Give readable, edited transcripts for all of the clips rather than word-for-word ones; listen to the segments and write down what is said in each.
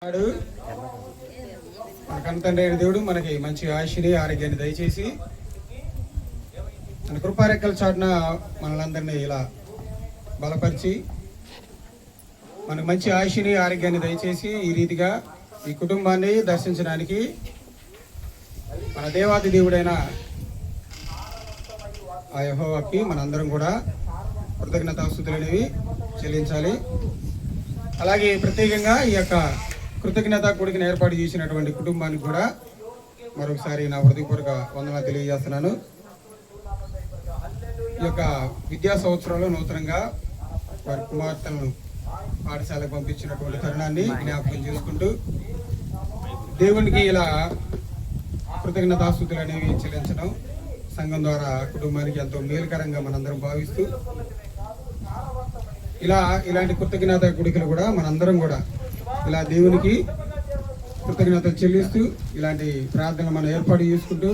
మన కన్నతండ్రి అయిన దేవుడు మనకి మంచి ఆయుష్ని ఆరోగ్యాన్ని దయచేసి మన కృపారెక్కల చాటున మనలందరినీ ఇలా బలపరిచి మనకు మంచి ఆయుష్ని ఆరోగ్యాన్ని దయచేసి ఈ రీతిగా ఈ కుటుంబాన్ని దర్శించడానికి మన దేవాది దేవుడైన ఆ యెహోవాకి మనందరం కూడా కృతజ్ఞతాస్తుతులు అనేవి చెల్లించాలి. అలాగే ప్రత్యేకంగా ఈ యొక్క కృతజ్ఞత కూడికను ఏర్పాటు చేసినటువంటి కుటుంబానికి కూడా మరొకసారి నా హృదయపూర్వక వందనాలు తెలియజేస్తున్నాను. ఈ యొక్క విద్యా సంవత్సరంలో నూతనంగా వారి కుమార్తెలను పాఠశాలకు పంపించినటువంటి తరుణాన్ని జ్ఞాపకం చేసుకుంటూ దేవునికి ఇలా కృతజ్ఞతాస్తుతులు అనేవి చెల్లించడం సంఘం ద్వారా కుటుంబానికి ఎంతో మేలుకరంగా మనందరం భావిస్తూ ఇలాంటి కృతజ్ఞత గుడికలు కూడా మనందరం కూడా ఇలా దేవునికి కృతజ్ఞతలు చెల్లిస్తూ ఇలాంటి ప్రార్థనలు మనం ఏర్పాటు చేసుకుంటూ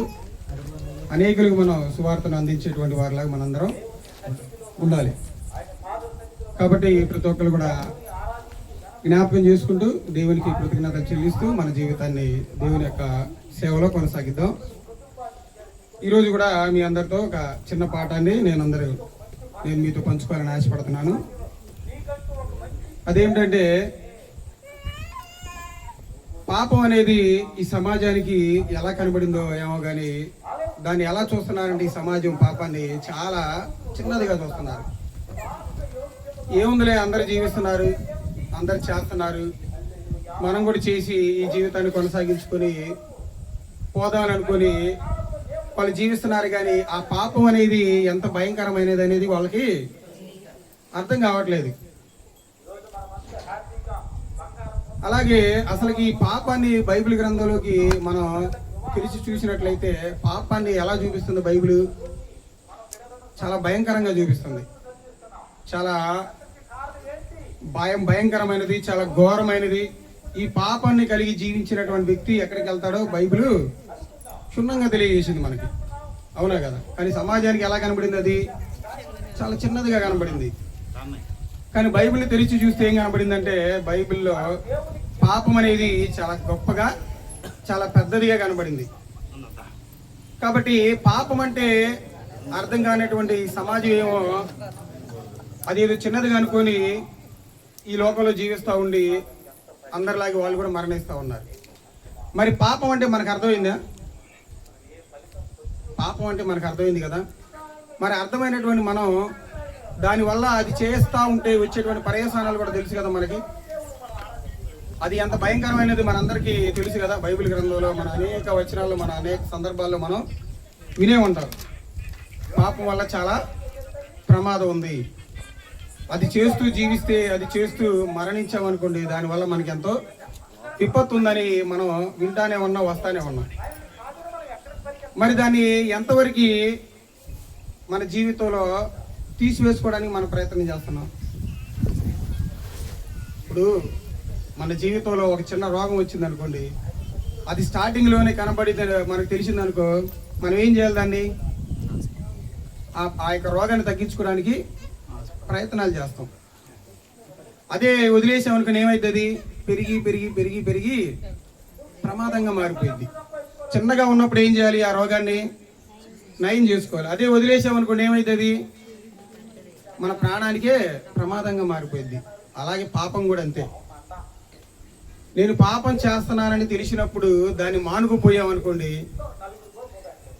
అనేకులకు మనం సువార్తను అందించేటువంటి వారిలాగా మనందరం ఉండాలి. కాబట్టి ప్రతి ఒక్కరు కూడా జ్ఞాపకం చేసుకుంటూ దేవునికి కృతజ్ఞతలు చెల్లిస్తూ మన జీవితాన్ని దేవుని యొక్క సేవలో కొనసాగిద్దాం. ఈరోజు కూడా మీ అందరితో ఒక చిన్న పాఠాన్ని నేను మీతో పంచుకోవాలని ఆశపడుతున్నాను. అదేమిటంటే, పాపం అనేది ఈ సమాజానికి ఎలా కనబడిందో ఏమో కానీ దాన్ని ఎలా చూస్తున్నారంటే ఈ సమాజం పాపాన్ని చాలా చిన్నదిగా చూస్తున్నారు. ఏముందిలే, అందరు జీవిస్తున్నారు, అందరు చేస్తున్నారు, మనం కూడా చేసి ఈ జీవితాన్ని కొనసాగించుకొని పోదామని అనుకొని వాళ్ళు జీవిస్తున్నారు. కానీ ఆ పాపం అనేది ఎంత భయంకరమైనది అనేది వాళ్ళకి అర్థం కావట్లేదు. అలాగే అసలుకి ఈ పాపాన్ని బైబిల్ గ్రంథంలోకి మనం తెలిసి చూసినట్లయితే పాపాన్ని ఎలా చూపిస్తుంది బైబిల్? చాలా భయంకరంగా చూపిస్తుంది. చాలా భయంకరమైనది, చాలా ఘోరమైనది. ఈ పాపాన్ని కలిగి జీవించినటువంటి వ్యక్తి ఎక్కడికి వెళ్తాడో బైబిల్ క్షుణ్ణంగా తెలియజేసింది మనకి, అవునా కదా? కానీ సమాజానికి ఎలా కనబడింది? అది చాలా చిన్నదిగా కనబడింది. కానీ బైబిల్ని తెరిచి చూస్తే ఏం కనబడిందంటే, బైబిల్లో పాపం అనేది చాలా గొప్పగా, చాలా పెద్దదిగా కనబడింది. కాబట్టి పాపం అంటే అర్థం కానటువంటి సమాజం ఏమో అదేదో చిన్నదిగా అనుకొని ఈ లోకంలో జీవిస్తూ ఉండి అందరిలాగే వాళ్ళు కూడా మరణిస్తూ ఉన్నారు. మరి పాపం అంటే మనకు అర్థమైందా? పాపం అంటే మనకు అర్థమైంది కదా. మరి అర్థమైనటువంటి మనం దానివల్ల అది చేస్తూ ఉంటే వచ్చేటువంటి పర్యవసానాలు కూడా తెలుసు కదా మనకి. అది ఎంత భయంకరమైనది మనందరికీ తెలుసు కదా. బైబిల్ గ్రంథంలో మన అనేక వచనాల్లో, మన అనేక సందర్భాల్లో మనం వినే ఉంటాం. పాపం వల్ల చాలా ప్రమాదం ఉంది. అది చేస్తూ జీవిస్తే, అది చేస్తూ మరణించామనుకోండి, దానివల్ల మనకి ఎంతో విపత్తు ఉందని మనం వింటానే ఉన్నాం, వస్తానే ఉన్నాం. మరి దాన్ని ఎంతవరకు మన జీవితంలో తీసివేసుకోవడానికి మనం ప్రయత్నం చేస్తున్నాం? ఇప్పుడు మన జీవితంలో ఒక చిన్న రోగం వచ్చింది అనుకోండి, అది స్టార్టింగ్లోనే కనబడి మనకు తెలిసిందనుకో, మనం ఏం చేయాలి? దాన్ని ఆ యొక్క రోగాన్ని తగ్గించుకోవడానికి ప్రయత్నాలు చేస్తాం. అదే వదిలేసామనుకుని ఏమవుతుంది? పెరిగి పెరిగి పెరిగి పెరిగి ప్రమాదంగా మారిపోయింది. చిన్నగా ఉన్నప్పుడు ఏం చేయాలి? ఆ రోగాన్ని నయం చేసుకోవాలి. అదే వదిలేసామనుకోండి ఏమవుతుంది? మన ప్రాణానికే ప్రమాదంగా మారిపోయింది. అలాగే పాపం కూడా అంతే. నేను పాపం చేస్తున్నానని తెలిసినప్పుడు దాన్ని మానుకుపోయామనుకోండి,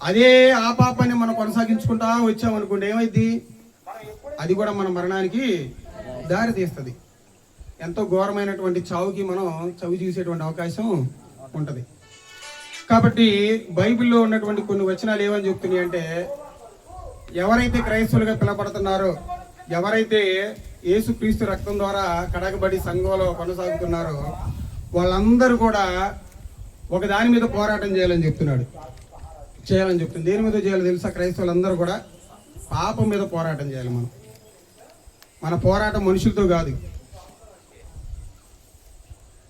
అదే ఆ పాపాన్ని మనం కొనసాగించుకుంటా వచ్చామనుకోండి ఏమైంది? అది కూడా మన మరణానికి దారి తీస్తుంది. ఎంతో ఘోరమైనటువంటి చావుకి మనం చవి చూసేటువంటి అవకాశం ఉంటుంది. కాబట్టి బైబిల్లో ఉన్నటువంటి కొన్ని వచనాలు ఏమని చెప్తున్నాయి అంటే, ఎవరైతే క్రైస్తవులుగా పిలబడుతున్నారో, ఎవరైతే యేసుక్రీస్తు రక్తం ద్వారా కడగబడి సంఘంలో కొనసాగుతున్నారో వాళ్ళందరూ కూడా ఒక దాని మీద పోరాటం చేయాలని చెప్తుంది. దేని మీద చేయాలో తెలుసా? క్రైస్తవులందరూ కూడా పాపం మీద పోరాటం చేయాలి. మన పోరాటం మనుషులతో కాదు.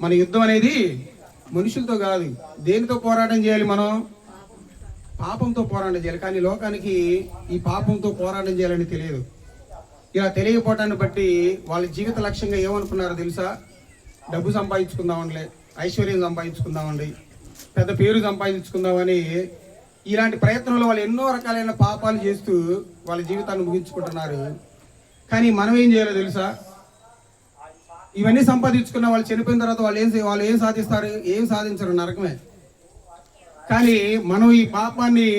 మన యుద్ధం అనేది మనుషులతో కాదు. దేనితో పోరాటం చేయాలి? మనం పాపంతో పోరాటం చేయాలి. కానీ లోకానికి ఈ పాపంతో పోరాటం చేయాలని తెలియదు. ఇలా తెలియకపోవటాన్ని బట్టి వాళ్ళ జీవిత లక్ష్యంగా ఏమనుకున్నారో తెలుసా? డబ్బు సంపాదించుకుందామనిలే, ఐశ్వర్యం సంపాదించుకుందామండి, పెద్ద పేరు సంపాదించుకుందామని ఇలాంటి ప్రయత్నంలో వాళ్ళు ఎన్నో రకాలైన పాపాలు చేస్తూ వాళ్ళ జీవితాన్ని ముగించుకుంటున్నారు. కానీ మనం ఏం చేయాలో తెలుసా? ఇవన్నీ సంపాదించుకున్న వాళ్ళు చనిపోయిన తర్వాత వాళ్ళు ఏం సాధిస్తారు? ఏం సాధించరు, నరకమే. కానీ మనం ఈ పాపాన్ని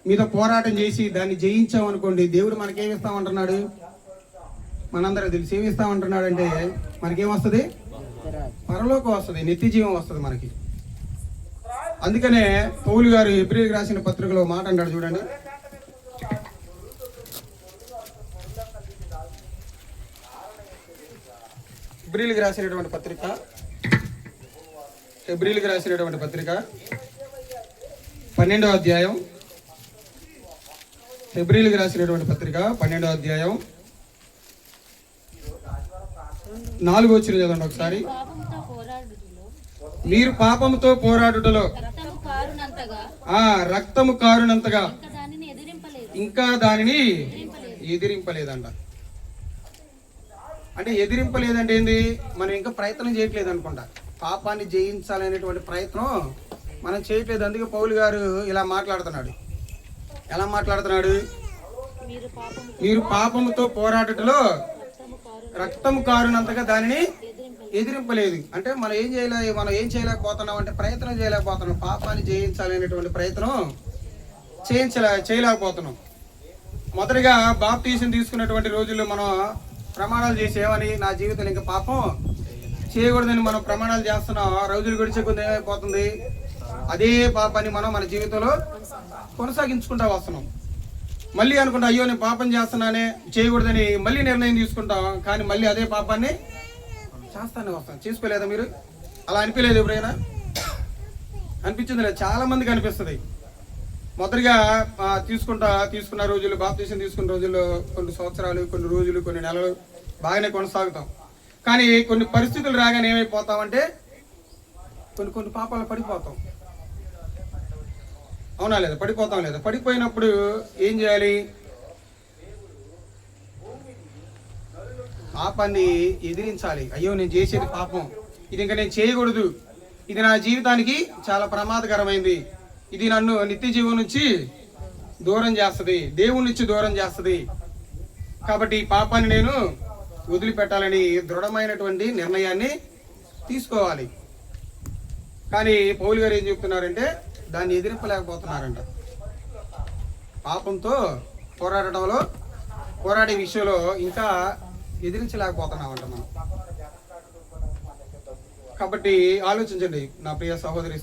మీద పోరాటం చేసి దాన్ని జయించామనుకోండి, దేవుడు మనకేమిస్తామంటున్నాడు? మనందరూ తెలిసి ఏమిస్తామంటున్నాడు అంటే మనకేమొస్తుంది? పరలోకం వస్తుంది, నిత్య జీవం వస్తుంది మనకి. అందుకనే పౌలు గారు హెబ్రీయులకు రాసిన పత్రికలో మాట అంటాడు చూడండి. హెబ్రీయులకు రాసినటువంటి పత్రిక 12వ అధ్యాయం. హెబ్రీయులకు రాసినటువంటి పత్రిక 12వ అధ్యాయం 4వ వచనం చదవండి ఒకసారి. మీరు పాపముతో పోరాడుటలో రక్తము కారునంతగా ఇంకా దానిని ఎదిరింపలేదంట. అంటే ఎదిరింపలేదంటే ఏంది? మనం ఇంకా ప్రయత్నం చేయట్లేదు అనుకుంటా. పాపాన్ని జయించాలనేటువంటి ప్రయత్నం మనం చేయట్లేదు. అందుకే పౌలు గారు ఇలా మాట్లాడుతున్నాడు. ఎలా మాట్లాడుతున్నాడు? మీరు పాపముతో పోరాడుటలో రక్తము కారునంతగా దానిని ఎదిరింపలేదు. అంటే మనం ఏం చేయలేకపోతున్నాం అంటే ప్రయత్నం చేయలేకపోతున్నాం. పాపాన్ని జయించాలనేటువంటి ప్రయత్నం చేయలేకపోతున్నాం. మొదటిగా బాప్తీసం తీసుకున్నటువంటి రోజుల్లో మనం ప్రమాణాలు చేసేవని, నా జీవితంలో ఇంకా పాపం చేయకూడదని మనం ప్రమాణాలు చేస్తున్నాం. రోజులు గడిచే కొద్ది ఏమైపోతుంది? అదే పాపాన్ని మనం మన జీవితంలో కొనసాగించుకుంటా వస్తున్నాం. మళ్ళీ అనుకుంటా, అయ్యో నేను పాపం చేస్తున్నానే, చేయకూడదని మళ్ళీ నిర్ణయం తీసుకుంటాం. కానీ మళ్ళీ అదే పాపాన్ని చేస్తానే వస్తాం. చేసుకోలేదా మీరు? అలా అనిపించలేదు ఎప్పుడైనా? అనిపించింది లేదు? చాలా మందికి అనిపిస్తుంది. మొదటిగా తీసుకున్న రోజులు, బాప్తీసం తీసుకున్న రోజుల్లో కొన్ని సంవత్సరాలు, కొన్ని రోజులు, కొన్ని నెలలు బాగానే కొనసాగుతాం. కానీ కొన్ని పరిస్థితులు రాగానే ఏమైపోతామంటే కొన్ని పాపాలు పడిపోతాం. అవునా లేదా? పడిపోతాం లేదా? పడిపోయినప్పుడు ఏం చేయాలి? పాపాన్ని ఎదిరించాలి. అయ్యో నేను చేసేది పాపం, ఇది ఇంకా నేను చేయకూడదు, ఇది నా జీవితానికి చాలా ప్రమాదకరమైంది, ఇది నన్ను నిత్య జీవం నుంచి దూరం చేస్తుంది, దేవుడి నుంచి దూరం చేస్తుంది, కాబట్టి ఈ పాపాన్ని నేను వదిలిపెట్టాలని దృఢమైనటువంటి నిర్ణయాన్ని తీసుకోవాలి. కానీ పౌలు గారు ఏం చెప్తున్నారంటే దాన్ని ఎదిరింపలేకపోతున్నారంట. పాపంతో పోరాడే విషయంలో ఇంకా ఎదిరించలేకపోతున్నామంట మనం. కాబట్టి ఆలోచించండి నా ప్రియ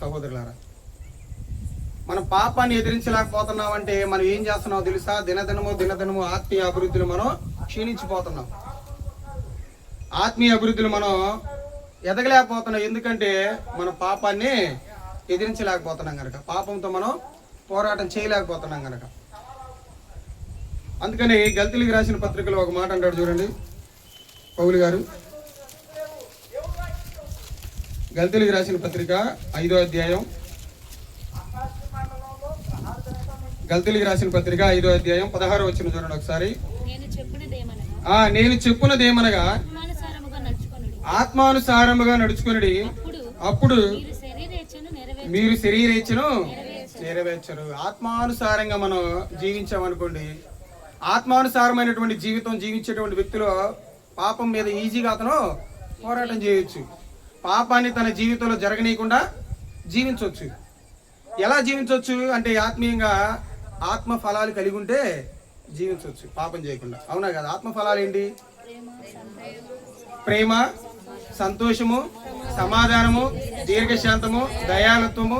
సహోదరులారా, మనం పాపాన్ని ఎదిరించలేకపోతున్నామంటే మనం ఏం చేస్తున్నామో తెలుసా? దినదినము ఆత్మీయ అభివృద్ధిలో మనం క్షీణించిపోతున్నాం. ఆత్మీయ అభివృద్ధిలో మనం ఎదగలేకపోతున్నాం. ఎందుకంటే మన పాపాన్ని ఎదిరించలేకపోతున్నాం కనుక, పాపంతో మనం పోరాటం చేయలేకపోతున్నాం కనుక. అందుకని గల్తీలకు రాసిన పత్రికలో ఒక మాట అంటాడు చూడండి పౌలు గారు. గల్తీలకు రాసిన పత్రిక 5వ అధ్యాయం, గల్తీలకు రాసిన పత్రిక 5వ అధ్యాయం 16వ వచనం చూడండి ఒకసారి. నేను చెప్పున్నదేమనగా ఆత్మానుసారముగా నడుచుకొనుడి, అప్పుడు మీరు శరీరేచ్ఛను నెరవేర్చరు. ఆత్మానుసారంగా మనం జీవించామనుకోండి, ఆత్మానుసారమైనటువంటి జీవితం జీవించేటువంటి వ్యక్తులు పాపం మీద ఈజీగా అతను పోరాటం చేయొచ్చు. పాపాన్ని తన జీవితంలో జరగనీయకుండా జీవించవచ్చు. ఎలా జీవించవచ్చు అంటే ఆత్మీయంగా ఆత్మ ఫలాలు కలిగి ఉంటే జీవించవచ్చు పాపం చేయకుండా. అవునా కదా? ఆత్మ ఫలాలు ఏంటి? ప్రేమ, సంతోషము, సమాధానము, దీర్ఘశాంతము, దయాళత్వము,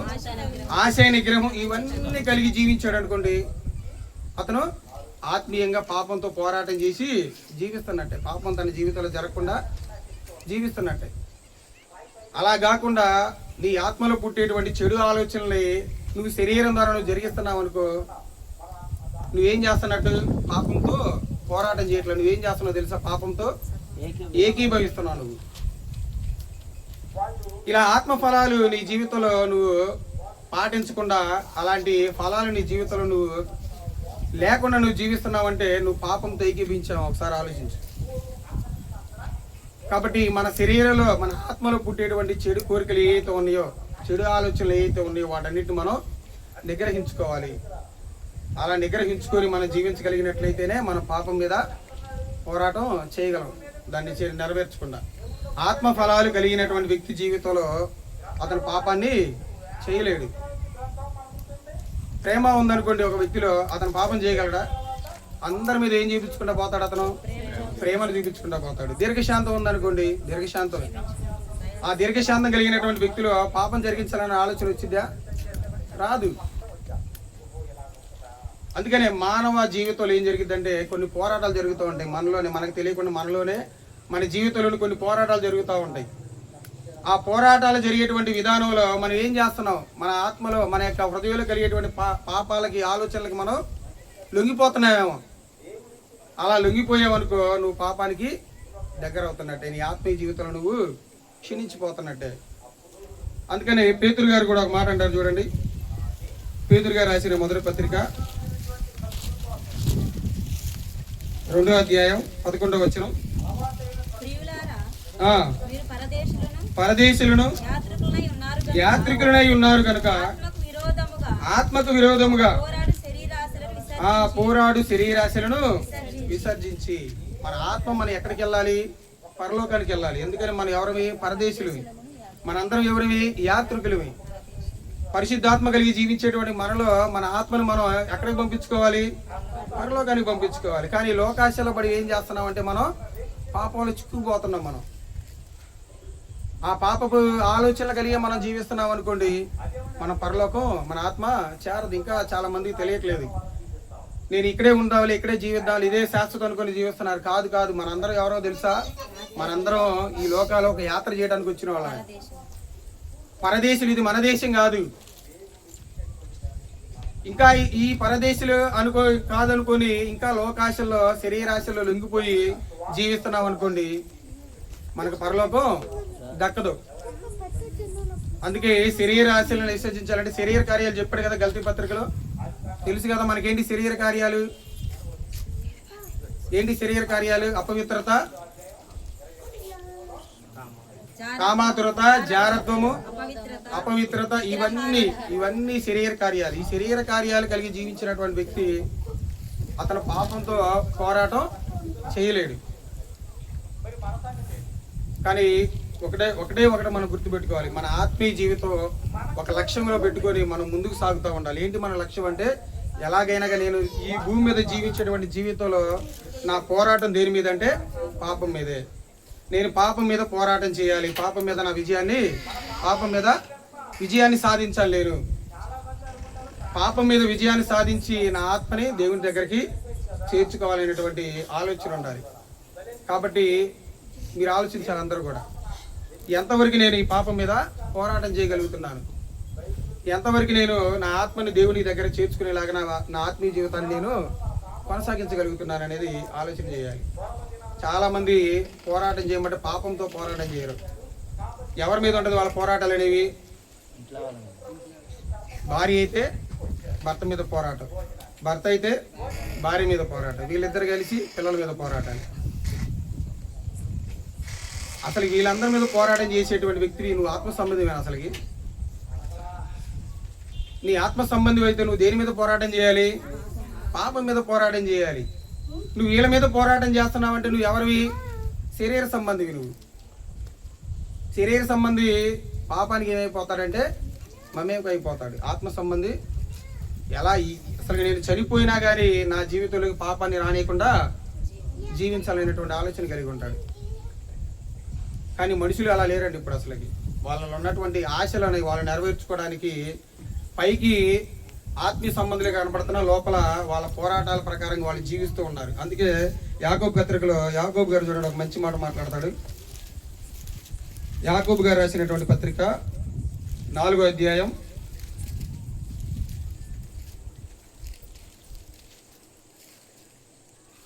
ఆశయ నిగ్రహం, ఇవన్నీ కలిగి జీవించాడు అనుకోండి, అతను ఆత్మీయంగా పాపంతో పోరాటం చేసి జీవిస్తున్నట్టే. పాపం తన జీవితంలో జరగకుండా జీవిస్తున్నట్టే. అలా కాకుండా నీ ఆత్మలో పుట్టేటువంటి చెడు ఆలోచనల్ని నువ్వు శరీరం ద్వారా నువ్వు జరిగిస్తున్నావు అనుకో, నువ్వేం చేస్తున్నట్టు? పాపంతో పోరాటం చేయట్లేదు. నువ్వేం చేస్తున్నావు తెలుసా? పాపంతో ఏకీభవిస్తున్నావు నువ్వు. ఇలా ఆత్మ ఫలాలు నీ జీవితంలో నువ్వు పాటించకుండా, అలాంటి ఫలాలు నీ జీవితంలో నువ్వు లేకుండా నువ్వు జీవిస్తున్నావంటే నువ్వు పాపంతో ఏకీభించావు. ఒకసారి ఆలోచించు. కాబట్టి మన శరీరంలో మన ఆత్మలో పుట్టేటువంటి చెడు కోరికలు ఏవైతే ఉన్నాయో, చెడు ఆలోచనలు ఏవైతే ఉన్నాయో వాటన్నిటిని మనం నిగ్రహించుకోవాలి. అలా నిగ్రహించుకొని మనం జీవించగలిగినట్లయితేనే మన పాపం మీద పోరాటం చేయగలం, దాన్ని నెరవేర్చకుండా. ఆత్మ ఫలాలు కలిగినటువంటి వ్యక్తి జీవితంలో అతను పాపాన్ని చేయలేడు. ప్రేమ ఉందనుకోండి ఒక వ్యక్తిలో, అతను పాపం చేయగలడా? అందరి మీద ఏం చూపించుకుంటా పోతాడు? అతను ప్రేమను చూపించుకుంటా పోతాడు. దీర్ఘశాంతం ఉందనుకోండి, దీర్ఘశాంతం, ఆ దీర్ఘశాంతం కలిగినటువంటి వ్యక్తిలో పాపం జరిగించాలనే ఆలోచన వచ్చిందా? రాదు. అందుకనే మానవ జీవితంలో ఏం జరిగిద్దంటే కొన్ని పోరాటాలు జరుగుతూ ఉంటాయి మనలోనే, మనకు తెలియకుండా మనలోనే మన జీవితంలోని కొన్ని పోరాటాలు జరుగుతూ ఉంటాయి. ఆ పోరాటాలు జరిగేటువంటి విధానంలో మనం ఏం చేస్తున్నాం? మన ఆత్మలో మన యొక్క హృదయంలో కలిగేటువంటి పాపాలకి ఆలోచనలకి మనం లొంగిపోతున్నామేమో. అలా లొంగిపోయావనుకో నువ్వు పాపానికి దగ్గర అవుతున్నట్టే, నీ ఆత్మీయ జీవితంలో నువ్వు క్షీణించిపోతున్నట్టే. అందుకని పేతురు గారు కూడా ఒక మాట అంటారు చూడండి. పేతురు గారు రాసిన మొదటి పత్రిక 2వ అధ్యాయం 11వ వచనం, పరదేశులను యాత్రికులనై ఉన్నారు కనుక ఆత్మకు విరోధముగా పోరాడు శరీరాశలను విసర్జించి. మన ఆత్మ మనం ఎక్కడికి వెళ్ళాలి? పరలోకానికి వెళ్ళాలి. ఎందుకని మనం ఎవరివి? పరదేశులవి. మనందరం ఎవరివి? యాత్రికులవి. పరిశుద్ధాత్మ కలిగి జీవించేటువంటి మనలో మన ఆత్మను మనం ఎక్కడికి పంపించుకోవాలి? పరలోకానికి పంపించుకోవాలి. కానీ లోకాశలో పడి ఏం చేస్తున్నాం అంటే మనం పాపంలో చిక్కుకుపోతున్నాం. మనం ఆ పాపపు ఆలోచనలు కలిగి మనం జీవిస్తున్నాం అనుకోండి, మన పరలోకం మన ఆత్మ చేరదు. ఇంకా చాలా మందికి తెలియట్లేదు. నేను ఇక్కడే ఉండాలి, ఇక్కడే జీవిద్దాలి, ఇదే శాశ్వతం అనుకుని జీవిస్తున్నారు. కాదు కాదు, మనందరం ఎవరో తెలుసా? మనందరం ఈ లోకాలో ఒక యాత్ర చేయడానికి వచ్చిన వాళ్ళం. పరదేశులు, ఇది మన దేశం కాదు. ఇంకా ఈ పరదేశులు కాదనుకొని ఇంకా లోకాశల్లో శరీరాశల్లో లొంగిపోయి జీవిస్తున్నాం అనుకోండి, మనకు పరలోకం దక్కదు. అందుకే శరీరాశలను విసర్జించాలంటే శరీర కార్యాలు చెప్పాడు కదా గల్తీ పత్రికలో. తెలుసు కదా మనకేంటి శరీర కార్యాలు? ఏంటి శరీర కార్యాలు? అపవిత్రత, కామాతురత, జారత్వము, అపవిత్రత, ఇవన్నీ శరీర కార్యాలు. ఈ శరీర కార్యాలు కలిగి జీవించినటువంటి వ్యక్తి అతను పాపంతో పోరాటం చేయలేడు. కానీ ఒకటే మనం గుర్తుపెట్టుకోవాలి, మన ఆత్మీయ జీవితం ఒక లక్ష్యంలో పెట్టుకొని మనం ముందుకు సాగుతూ ఉండాలి. ఏంటి మన లక్ష్యం అంటే, ఎలాగైనా నేను ఈ భూమి మీద జీవించేటువంటి జీవితంలో నా పోరాటం దేని మీద అంటే పాపం మీదే. నేను పాపం మీద పోరాటం చేయాలి, పాపం మీద నా విజయాన్ని సాధించాలి. నేను పాపం మీద విజయాన్ని సాధించి నా ఆత్మని దేవుని దగ్గరికి చేర్చుకోవాలనేటువంటి ఆలోచన ఉండాలి. కాబట్టి మీరు ఆలోచించాలి అందరూ కూడా, ఎంతవరకు నేను ఈ పాపం మీద పోరాటం చేయగలుగుతున్నాను, ఎంతవరకు నేను నా ఆత్మని దేవుని దగ్గర చేర్చుకునేలాగా నా ఆత్మీయ జీవితాన్ని నేను కొనసాగించగలుగుతున్నాను అనేది ఆలోచన చేయాలి. చాలామంది పోరాటం చేయమంటే పాపంతో పోరాటం చేయరు. ఎవరి మీద ఉంటుంది వాళ్ళ పోరాటాలు అనేవి? భార్య అయితే భర్త మీద పోరాటం, భర్త అయితే భార్య మీద పోరాటం, వీళ్ళిద్దరు కలిసి పిల్లల మీద పోరాటాలు. అసలు వీళ్ళందరి మీద పోరాటం చేసేటువంటి వ్యక్తివి నువ్వు ఆత్మ సంబంధమే. అసలుకి నీ ఆత్మ సంబంధం అయితే నువ్వు దేని మీద పోరాటం చేయాలి? పాపం మీద పోరాటం చేయాలి. నువ్వు వీళ్ళ మీద పోరాటం చేస్తున్నావంటే నువ్వు ఎవరివి? శరీర సంబంధివి. నువ్వు శరీర సంబంధి పాపానికి ఏమైపోతాడంటే మమేకం అయిపోతాడు. ఆత్మ సంబంధి ఎలా అసలు నేను చనిపోయినా కానీ నా జీవితంలోకి పాపాన్ని రానియకుండా జీవించాలనేటువంటి ఆలోచన కలిగి ఉంటాడు. కానీ మనుషులు అలా లేరండి ఇప్పుడు. అసలుకి వాళ్ళలో ఉన్నటువంటి ఆశలు అనేవి వాళ్ళు నెరవేర్చుకోవడానికి పైకి ఆత్మీయ సంబంధులే కనపడుతున్నా లోపల వాళ్ళ పోరాటాల ప్రకారంగా వాళ్ళు జీవిస్తూ ఉన్నారు. అందుకే యాకోబు పత్రికలో యాకోబు గారు చూడండి ఒక మంచి మాట మాట్లాడతాడు. యాకోబు గారు రాసినటువంటి పత్రిక 4వ అధ్యాయం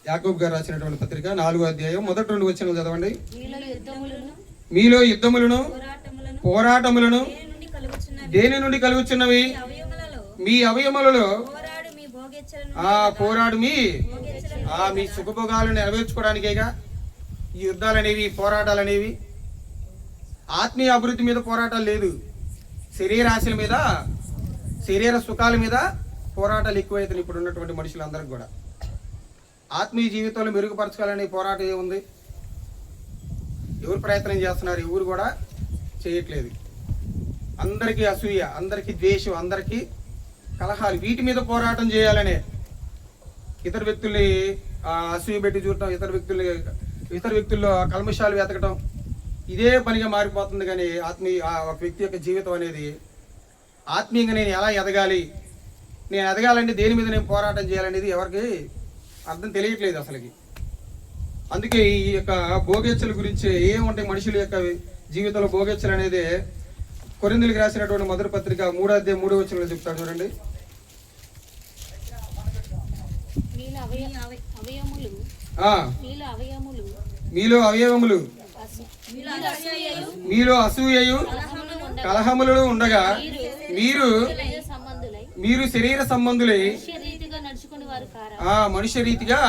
4వ అధ్యాయం మొదటి 2 వచనాలు చదవండి. మీలో యుద్ధములను పోరాటములను దేని నుండి కలుగుచున్నవి? మీ అవయములలో పోరాడు మీ సుఖభోగాలను నెరవేర్చుకోవడానికేగా. ఈ యుద్ధాలు అనేవి, పోరాటాలు అనేవి. ఆత్మీయ అభివృద్ధి మీద పోరాటాలు లేదు, శరీరాశల మీద, శరీర సుఖాల మీద పోరాటాలు ఎక్కువైతే ఇప్పుడు ఉన్నటువంటి మనుషులందరికీ కూడా. ఆత్మీయ జీవితంలో మెరుగుపరచుకోవాలనే పోరాటం ఏముంది? ఎవరు ప్రయత్నం చేస్తున్నారు? ఎవరు కూడా చేయట్లేదు. అందరికీ అసూయ, అందరికీ ద్వేషం, అందరికీ కలహాలు, వీటి మీద పోరాటం చేయాలనే, ఇతర వ్యక్తుల్ని అసూయ పెట్టి చూడటం, ఇతర వ్యక్తుల్లో కల్మషాలు వెతకటం, ఇదే పనిగా మారిపోతుంది. కానీ ఒక వ్యక్తి యొక్క జీవితం అనేది ఆత్మీయంగా నేను ఎలా ఎదగాలి, నేను ఎదగాలంటే దేని మీద నేను పోరాటం చేయాలనేది ఎవరికి అర్థం తెలియట్లేదు అసలుకి. అందుకే ఈ యొక్క భోగేచ్చల గురించి ఏముంటాయి మనుషుల యొక్క జీవితంలో భోగేచ్చలు అనేది కొరింథీయులకు రాసినటువంటి మొదటి పత్రిక 3:3 చెప్తాడు చూడండి. మీలో అవయవములు మీలో అసూయయు కలహములు ఉండగా మీరు శరీర సంబంధులై మనుష్య రీతిగా,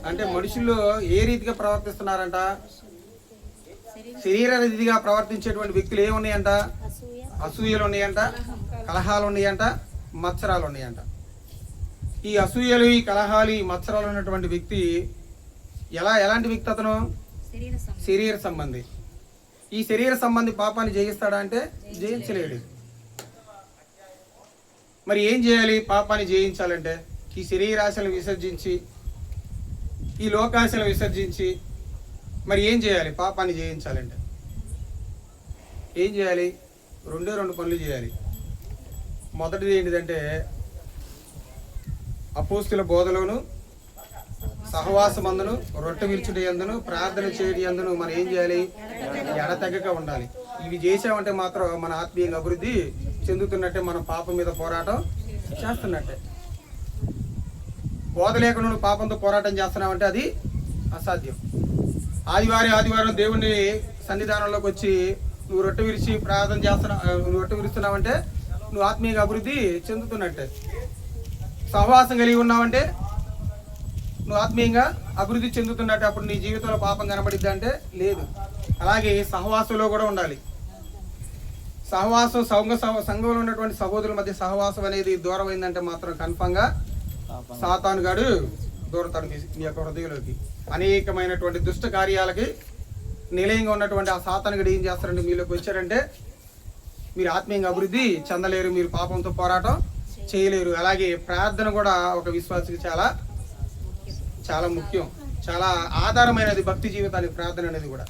అంటే మనుషుల్లో ఏ రీతిగా ప్రవర్తిస్తున్నారంట? శరీర రీతిగా ప్రవర్తించేటువంటి వ్యక్తులు ఏమున్నాయంట? అసూయలు ఉన్నాయంట, కలహాలు ఉన్నాయంట, మత్సరాలు ఉన్నాయంట. ఈ అసూయలు, ఈ కలహాలు, ఈ మత్సరాలు ఉన్నటువంటి వ్యక్తి ఎలాంటి వ్యక్తి? అతను శరీర సంబంధి. ఈ శరీర సంబంధి పాపాన్ని జయిస్తాడా అంటే జయించలేడు. మరి ఏం చేయాలి పాపాన్ని జయించాలంటే? ఈ శరీరాశలను విసర్జించి, ఈ లోకాశలను విసర్జించి మరి ఏం చేయాలి పాపాన్ని జయించాలంటే? ఏం చేయాలి? రెండు పనులు చేయాలి. మొదటిది ఏంటిదంటే అపోస్తుల బోధలోను, సహవాసమందును, రొట్టె విరుచుట యందును, ప్రార్థన చేయడం యందును మనం ఏం చేయాలి? ఎడతెగక ఉండాలి. ఇవి చేసామంటే మాత్రం మన ఆత్మీయంగా అభివృద్ధి చెందుతున్నట్టే, మనం పాపం మీద పోరాటం చేస్తున్నట్టే. బోధ లేకుండా నువ్వు పాపంతో పోరాటం చేస్తున్నావంటే అది అసాధ్యం. ఆదివారం దేవుని సన్నిధానంలోకి వచ్చి నువ్వు రొట్టె విరిచి ప్రార్థన నువ్వు రొట్టె విరుస్తున్నావంటే నువ్వు ఆత్మీయంగా అభివృద్ధి చెందుతున్నట్టే. సహవాసం కలిగి ఉన్నావంటే నువ్వు ఆత్మీయంగా అభివృద్ధి చెందుతున్నట్టు. అప్పుడు నీ జీవితంలో పాపం కనబడిద్దా అంటే లేదు. అలాగే సహవాసంలో కూడా ఉండాలి. సహవాసం, సంఘంలో ఉన్నటువంటి సహోదరుల మధ్య సహవాసం అనేది దూరం అయిందంటే మాత్రం కన్ఫామ్గా సాతాను గాడు దూరతాడు మీ యొక్క హృదయంలోకి. అనేకమైనటువంటి దుష్ట కార్యాలకి నిలయంగా ఉన్నటువంటి ఆ సాతాను గడు ఏం చేస్తారంటే మీలోకి వచ్చారంటే మీరు ఆత్మీయంగా అభివృద్ధి చెందలేరు, మీరు పాపంతో పోరాటం చేయలేరు. అలాగే ప్రార్థన కూడా ఒక విశ్వాసికి చాలా చాలా ముఖ్యం, చాలా ఆధారమైనది భక్తి జీవితానికి ప్రార్థన అనేది కూడా.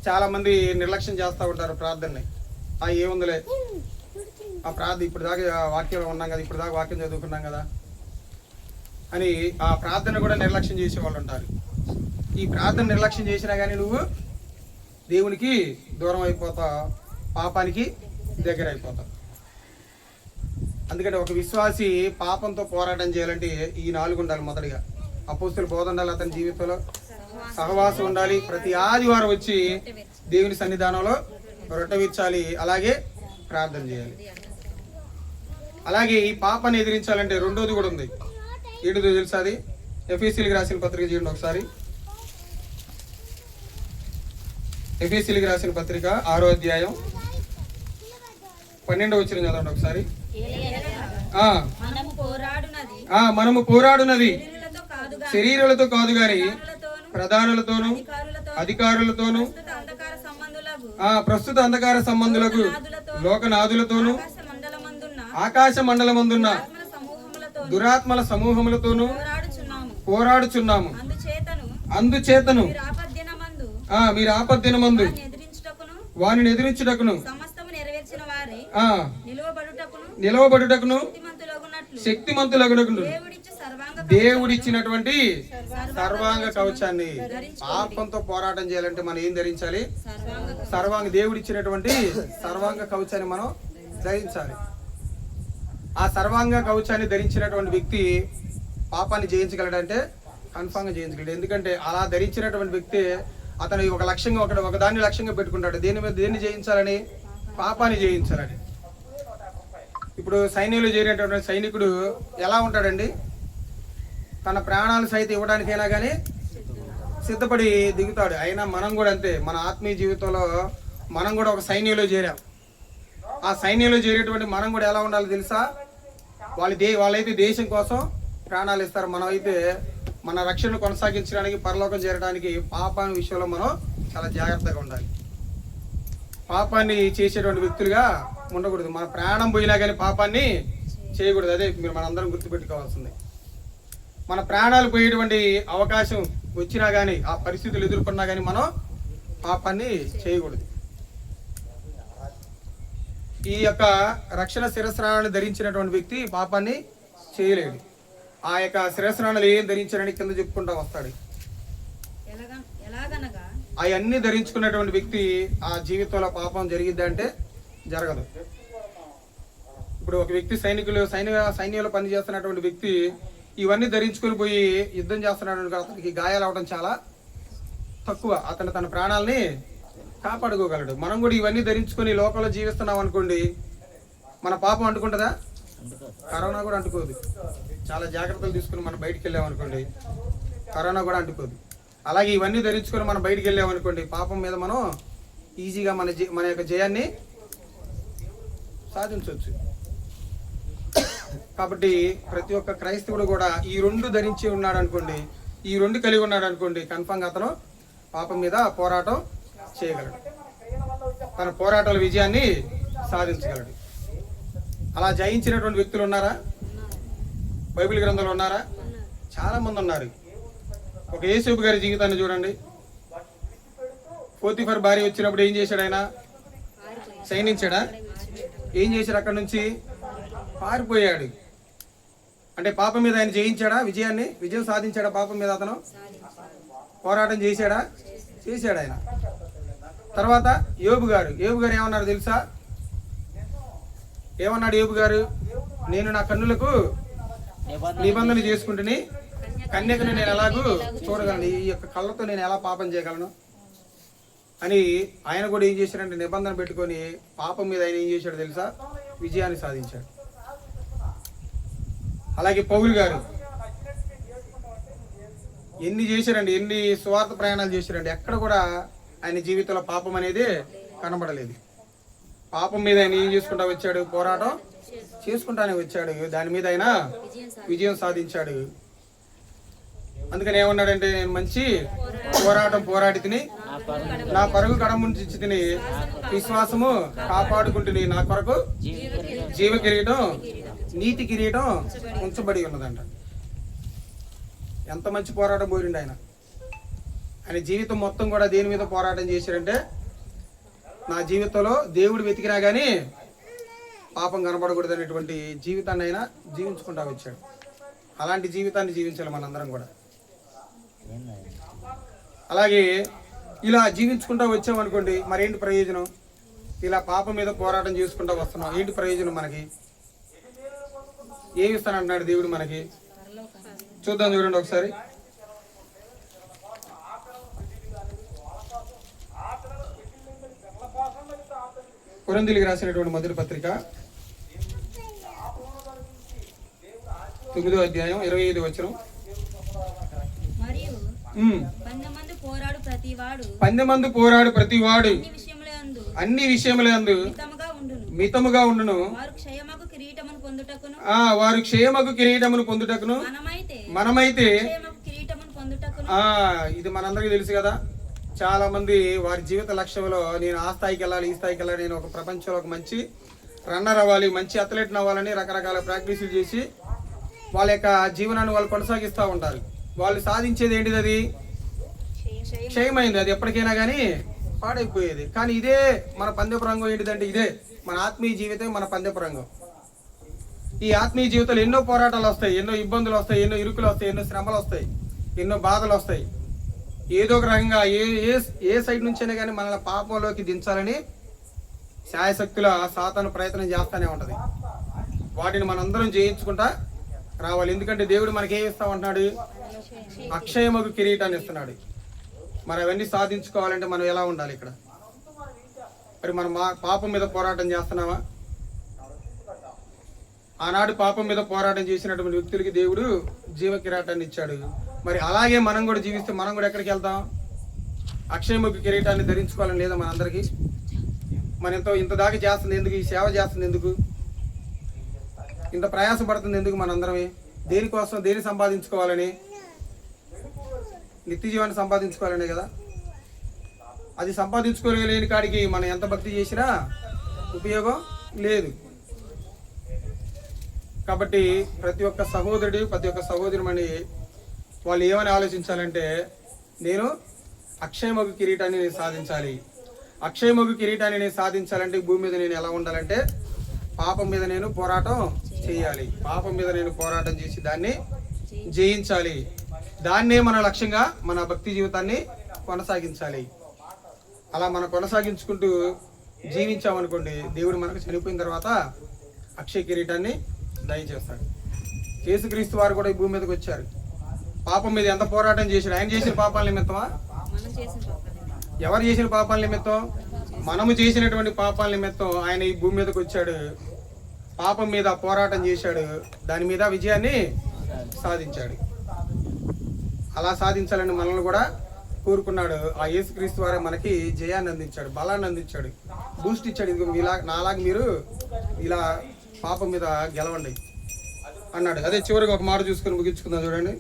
చాలా మంది నిర్లక్ష్యం చేస్తూ ఉంటారు ప్రార్థనని. ఏముందిలే ఆ ప్రార్థన, ఇప్పుడు దాకా వాక్యం ఉన్నాం కదా, ఇప్పుడు దాకా వాక్యం చదువుకున్నాం కదా అని ఆ ప్రార్థన కూడా నిర్లక్ష్యం చేసే వాళ్ళు ఉంటారు. ఈ ప్రార్థన నిర్లక్ష్యం చేసినా కానీ నువ్వు దేవునికి దూరం అయిపోతావు, పాపానికి దగ్గర అయిపోతావు. అందుకని ఒక విశ్వాసి పాపంతో పోరాటం చేయాలంటే ఈ 4 ఉండాలి. మొదటిగా అపోస్తుల బోధ ఉండాలి, అతని జీవితంలో సహవాసం ఉండాలి, ప్రతి ఆదివారం వచ్చి దేవుని సన్నిధానంలో రొట్టె విర్చాలి, అలాగే ప్రార్థన చేయాలి. అలాగే ఈ పాపాన్ని ఎదిరించాలంటే రెండోది కూడా ఉంది. ఏంటిదో తెలుసా? అది ఎఫెసీయులకు రాసిన పత్రిక చేయండి ఒకసారి. ఎఫెసీయులకు రాసిన పత్రిక 6వ అధ్యాయం 12వ వచనం చదవండి ఒకసారి. మనము పోరాడునది శరీరాలతో కాదు గాని ప్రధానులతోను, అధికారులతోను, ప్రస్తుత అంధకార సంబంధులకు, లోకనాథులతోను, ఆకాశ మండలమందున్న దురాత్మల సమూహములతోనూ పోరాడుచున్నాము. అందుచేతను మీరు ఆపద్దినమందు వానిని ఎదిరించుటకును నిలవబడుటకును శక్తిమంతులగుటకును దేవుడిచ్చినటువంటి సర్వాంగ కవచాన్ని. పాపంతో పోరాటం చేయాలంటే మనం ఏం ధరించాలి? దేవుడిచ్చినటువంటి సర్వాంగ కవచాన్ని మనం ధరించాలి. ఆ సర్వాంగ కవచాన్ని ధరించినటువంటి వ్యక్తి పాపాన్ని జయించగలడంటే కన్ఫామ్గా జయించగలడు. ఎందుకంటే అలా ధరించినటువంటి వ్యక్తి అతను ఒక లక్ష్యంగా ఒక దాన్ని లక్ష్యంగా పెట్టుకుంటాడు. దేన్ని జయించాలని? పాపాన్ని జయించాలని. ఇప్పుడు సైన్యంలో చేరినటువంటి సైనికుడు ఎలా ఉంటాడండి? తన ప్రాణాలు సైతం ఇవ్వడానికైనా కానీ సిద్ధపడి దిగుతాడు. అయినా మనం కూడా అంతే, మన ఆత్మీయ జీవితంలో మనం కూడా ఒక సైన్యంలో చేరాం. ఆ సైన్యంలో చేరేటువంటి మనం కూడా ఎలా ఉండాలో తెలుసా? వాళ్ళైతే దేశం కోసం ప్రాణాలు ఇస్తారు. మనం అయితే మన రక్షణను కొనసాగించడానికి, పరలోకం చేరడానికి పాపాన్ని విషయంలో మనం చాలా జాగ్రత్తగా ఉండాలి. పాపాన్ని చేసేటువంటి వ్యక్తులుగా ఉండకూడదు. మన ప్రాణం పోయినా కానీ పాపాన్ని చేయకూడదు. అదే మీరు మనందరం గుర్తుపెట్టుకోవాల్సింది. మన ప్రాణాలు పోయేటువంటి అవకాశం వచ్చినా కానీ, ఆ పరిస్థితులు ఎదుర్కొన్నా కానీ మనం పాపాన్ని చేయకూడదు. ఈ యొక్క రక్షణ శిరస్నానాన్ని ధరించినటువంటి వ్యక్తి పాపాన్ని చేయలేడు. ఆ యొక్క శిరస్నానాలు ఏం ధరించారని కింద చెప్పుకుంటా వస్తాడు. అవన్నీ ధరించుకున్నటువంటి వ్యక్తి ఆ జీవితంలో పాపం జరిగిద్దంటే జరగదు. ఇప్పుడు ఒక వ్యక్తి సైన్యంలో పనిచేస్తున్నటువంటి వ్యక్తి ఇవన్నీ ధరించుకొని పోయి యుద్ధం చేస్తున్నాడు. అతనికి గాయాలు అవడం చాలా తక్కువ. అతను తన ప్రాణాలని కాపాడుకోగలడు. మనం కూడా ఇవన్నీ ధరించుకొని లోకంలో జీవిస్తున్నాం అనుకోండి, మన పాపం అంటుకుంటుందా? కరోనా కూడా అంటుకోదు. చాలా జాగ్రత్తలు తీసుకుని మనం బయటికి వెళ్ళామనుకోండి, కరోనా కూడా అంటుకోదు. అలాగే ఇవన్నీ ధరించుకొని మనం బయటికి వెళ్ళామనుకోండి, పాపం మీద మనం ఈజీగా మన యొక్క జయాన్ని సాధించవచ్చు. కాబట్టి ప్రతి ఒక్క క్రైస్తవుడు కూడా ఈ రెండు ధరించి ఉన్నాడు అనుకోండి, ఈ రెండు కలిగి ఉన్నాడు అనుకోండి, కన్ఫామ్గా అతను పాపం మీద పోరాటం చేయగలడు. తన పోరాటాల విజయాన్ని సాధించగలడు. అలా జయించినటువంటి వ్యక్తులు ఉన్నారా? బైబిల్ గ్రంథంలో ఉన్నారా? చాలా మంది ఉన్నారు. ఒక యేసేపు గారి జీవితాన్ని చూడండి. పోతీఫర్ భార్య వచ్చినప్పుడు ఏం చేశాడు? ఆయన సైనించాడా? ఏం చేశాడు? అక్కడి నుంచి పారిపోయాడు. అంటే పాపం మీద ఆయన జయించాడా? విజయం సాధించాడా? పాపం మీద అతను పోరాటం చేశాడా? చేశాడు ఆయన. తర్వాత యోబు గారు ఏమన్నాడు తెలుసా? ఏమన్నాడు యోబు గారు? నేను నా కన్నులకు నిబంధన చేసుకుంటుని కన్యకను నేను ఎలాగూ చూడగలను, ఈ యొక్క కళ్ళతో నేను ఎలా పాపం చేయగలను అని ఆయన కూడా ఏం చేశాడంటే నిబంధన పెట్టుకొని పాపం మీద ఆయన ఏం చేశాడు తెలుసా? విజయాన్ని సాధించాడు. అలాగే పౌలు గారు ఎన్ని చేశారండి, ఎన్ని స్వార్థ ప్రయాణాలు చేశారండి. ఎక్కడ కూడా ఆయన జీవితంలో పాపం అనేది కనబడలేదు. పాపం మీద ఆయన ఏం చేసుకుంటా వచ్చాడు? పోరాటం చేసుకుంటానే వచ్చాడు. దాని మీద ఆయన విజయం సాధించాడు. అందుకని ఏమన్నాడంటే, నేను మంచి పోరాటం పోరాడి తిని నా పరుగు కడముంచి తిని విశ్వాసము కాపాడుకుంటుని నా కొరకు జీవ కిరీటం నీతి కిరీటం ఉంచబడి ఉన్నదంట. ఎంత మంచి పోరాటం పోయిండు ఆయన. ఆయన జీవితం మొత్తం కూడా దేని మీద పోరాటం చేశారంటే, నా జీవితంలో దేవుడు వెతికినా కానీ పాపం కనబడకూడదు అనేటువంటి జీవితాన్ని ఆయన జీవించుకుంటా వచ్చాడు. అలాంటి జీవితాన్ని జీవించాలి మనందరం కూడా. అలాగే ఇలా జీవించుకుంటా వచ్చామనుకోండి, మరేంటి ప్రయోజనం? ఇలా పాపం మీద పోరాటం చేసుకుంటా వస్తున్నాం, ఏంటి ప్రయోజనం? మనకి ఏమి ఇస్తానంటున్నాడు దేవుడు మనకి? చూద్దాం, చూడండి ఒకసారి. కొరింథీయులకు రాసినటువంటి మొదటి పత్రిక 9వ అధ్యాయం 25వ వచనం. పందెమందు పోరాడు ప్రతివాడు అన్ని విషయములందు మితముగా ఉండును, వారు క్షేమకు కిరీటమును పొందుటకును మనమైతే ఇది మనందరికీ తెలుసు కదా. చాలా మంది వారి జీవిత లక్ష్యంలో నేను ఆ స్థాయికి వెళ్ళాలి, ఈ స్థాయికి వెళ్ళాలి, నేను ఒక ప్రపంచంలో ఒక మంచి రన్నర్ అవ్వాలి, మంచి అథ్లెట్ అవ్వాలని రకరకాల ప్రాక్టీసులు చేసి వాళ్ళ యొక్క జీవనాన్ని వాళ్ళు కొనసాగిస్తూ ఉంటారు. వాళ్ళు సాధించేది ఏంటిది? అది క్షయమైంది. అది ఎప్పటికైనా కానీ పాడైపోయేది. కానీ ఇదే మన పందెపు రంగం ఏంటిదంటే, ఇదే మన ఆత్మీయ జీవితం, మన పందెపు రంగం. ఈ ఆత్మీయ జీవితంలో ఎన్నో పోరాటాలు వస్తాయి, ఎన్నో ఇబ్బందులు వస్తాయి, ఎన్నో ఇరుకులు వస్తాయి, ఎన్నో శ్రమలు వస్తాయి, ఎన్నో బాధలు వస్తాయి. ఏదో ఒక రకంగా ఏ సైడ్ నుంచైనా కానీ మనల్ని పాపంలోకి దించాలని శాయశక్తుల సాతాను ప్రయత్నం చేస్తూనే ఉంటుంది. వాటిని మనందరం జయించుకుంటా రావాలి. ఎందుకంటే దేవుడు మనకేం ఇస్తామంటున్నాడు? అక్షయమగు కిరీటాన్ని ఇస్తున్నాడు. మనం అవన్నీ సాధించుకోవాలంటే మనం ఎలా ఉండాలి? ఇక్కడ మరి మనం పాపం మీద పోరాటం చేస్తున్నావా? ఆనాడు పాపం మీద పోరాటం చేసినటువంటి వ్యక్తులకి దేవుడు జీవ కిరీటాన్ని ఇచ్చాడు. మరి అలాగే మనం కూడా జీవిస్తే మనం కూడా ఎక్కడికి వెళ్తాం? అక్షయముఖి కిరీటాన్ని ధరించుకోవాలని లేదా మనందరికీ? మన ఇంత దాకా చేస్తుంది ఎందుకు? ఈ సేవ చేస్తుంది ఎందుకు? ఇంత ప్రయాసపడుతుంది ఎందుకు? మనందరమే దేనికోసం? దేని సంపాదించుకోవాలని? నిత్య జీవాన్ని సంపాదించుకోవాలనే కదా. అది సంపాదించుకోలేని కాడికి మనం ఎంత భక్తి చేసినా ఉపయోగం లేదు. కాబట్టి ప్రతి ఒక్క సహోదరుడు, ప్రతి ఒక్క సహోదరుమని వాళ్ళు ఏమని ఆలోచించాలంటే, నేను అక్షయముఖి కిరీటాన్ని నేను సాధించాలి. అక్షయముఖి కిరీటాన్ని నేను సాధించాలంటే భూమి మీద నేను ఎలా ఉండాలంటే, పాపం మీద నేను పోరాటం చేయాలి. పాపం మీద నేను పోరాటం చేసి దాన్ని జయించాలి. దాన్నే మన లక్ష్యంగా మన భక్తి జీవితాన్ని కొనసాగించాలి. అలా మనం కొనసాగించుకుంటూ జీవించామనుకోండి, దేవుడు మనకు చనిపోయిన తర్వాత అక్షయ కిరీటాన్ని దయచేస్తాడు. యేసుక్రీస్తు వారు కూడా ఈ భూమి మీదకి వచ్చారు. పాపం మీద ఎంత పోరాటం చేశాడు? ఆయన చేసిన పాపాల నిమిత్తమా? ఎవరు చేసిన పాపాల నిమిత్తం? మనము చేసినటువంటి పాపాల నిమిత్తం ఆయన ఈ భూమి మీదకి వచ్చాడు. పాపం మీద పోరాటం చేశాడు, దాని మీద విజయాన్ని సాధించాడు. అలా సాధించాలని మనల్ని కూడా కోరుకున్నాడు. ఆ యేసుక్రీస్తు వారే మనకి జయాన్ని అందించాడు, బలాన్ని అందించాడు, బూస్ట్ ఇచ్చాడు. ఇది నాలాగా మీరు ఇలా పాపం మీద గెలవండి అన్నాడు. అదే చివరికి ఒక మాట చూసుకొని ముగించుకుందాం. చూడండి,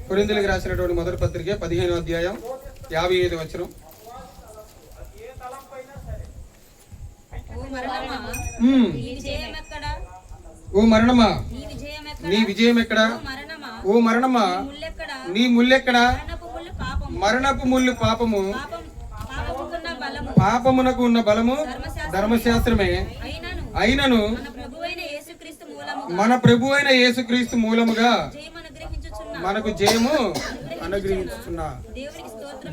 కొరింథీయులకు రాసినటువంటి మొదటి పత్రిక 15వ అధ్యాయం 55వ వచనం. ఓ మరణమా నీ విజయం ఎక్కడా? ఓ మరణమా నీ ముల్లెక్కడా? మరణపు ముళ్ళు పాపము, పాపమునకు ఉన్న బలము ధర్మశాస్త్రమే. అయినను మన ప్రభు అయిన యేసుక్రీస్తు మూలముగా మనకు జయము అనుగ్రహించుచున్నా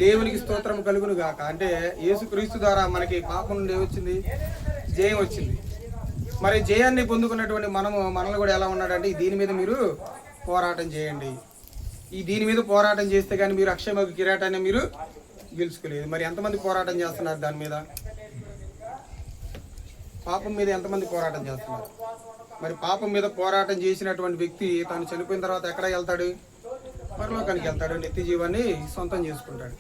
దేవునికి స్తోత్రం కలుగును గాక. అంటే యేసుక్రీస్తు ద్వారా మనకి పాపం నుండి వచ్చింది, జయం వచ్చింది. మరి జయాన్ని పొందుకున్నటువంటి మనల్ని కూడా ఎలా ఉన్నాడంటే, దీని మీద మీరు పోరాటం చేయండి. దీని మీద పోరాటం చేస్తే కానీ మీరు అక్షయముఖి కిరీటాన్ని మీరు గెలుచుకోలేదు. మరి ఎంతమంది పోరాటం చేస్తున్నారు దాని మీద? పాపం మీద ఎంతమంది పోరాటం చేస్తున్నారు? మరి పాపం మీద పోరాటం చేసినటువంటి వ్యక్తి తాను చనిపోయిన తర్వాత ఎక్కడ వెళ్తాడు? పరలోకానికి వెళ్తాడు, నిత్య జీవాన్ని సొంతం చేసుకుంటాడు.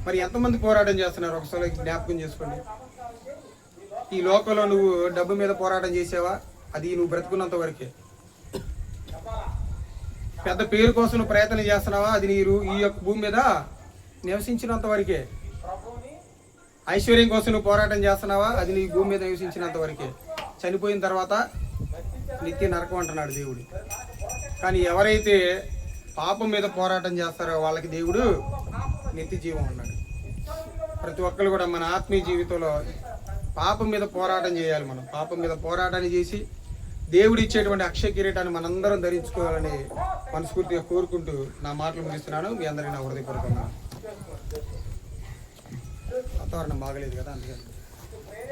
మరి ఎంతమంది పోరాటం చేస్తున్నారు ఒకసారి జ్ఞాపకం చేసుకోండి. ఈ లోకంలో నువ్వు డబ్బు మీద పోరాటం చేసావా? అది నువ్వు బ్రతుకున్నంత వరకే. పెద్ద పేరు కోసం నువ్వు ప్రయత్నం చేస్తున్నావా? అది నీరు ఈ యొక్క భూమి మీద నివసించినంత వరకే. ఐశ్వర్యం కోసం నువ్వు పోరాటం చేస్తున్నావా? అది నీ భూమి మీద నివసించినంత వరకే. చనిపోయిన తర్వాత నిత్య నరకం అంటున్నాడు దేవుడు. కానీ ఎవరైతే పాపం మీద పోరాటం చేస్తారో వాళ్ళకి దేవుడు నిత్య జీవం అన్నాడు. ప్రతి ఒక్కరు కూడా మన ఆత్మీయ జీవితంలో పాపం మీద పోరాటం చేయాలి. మనం పాపం మీద పోరాటాన్ని చేసి దేవుడు ఇచ్చేటువంటి అక్షయ కిరీటాన్ని మనందరం ధరించుకోవాలని మనస్ఫూర్తిగా కోరుకుంటూ నా మాటలు ముగిస్తున్నాను. మీ అందరికీ నా హృదయపూర్వకంగా. వాతావరణం బాగలేదు కదా, అందుకని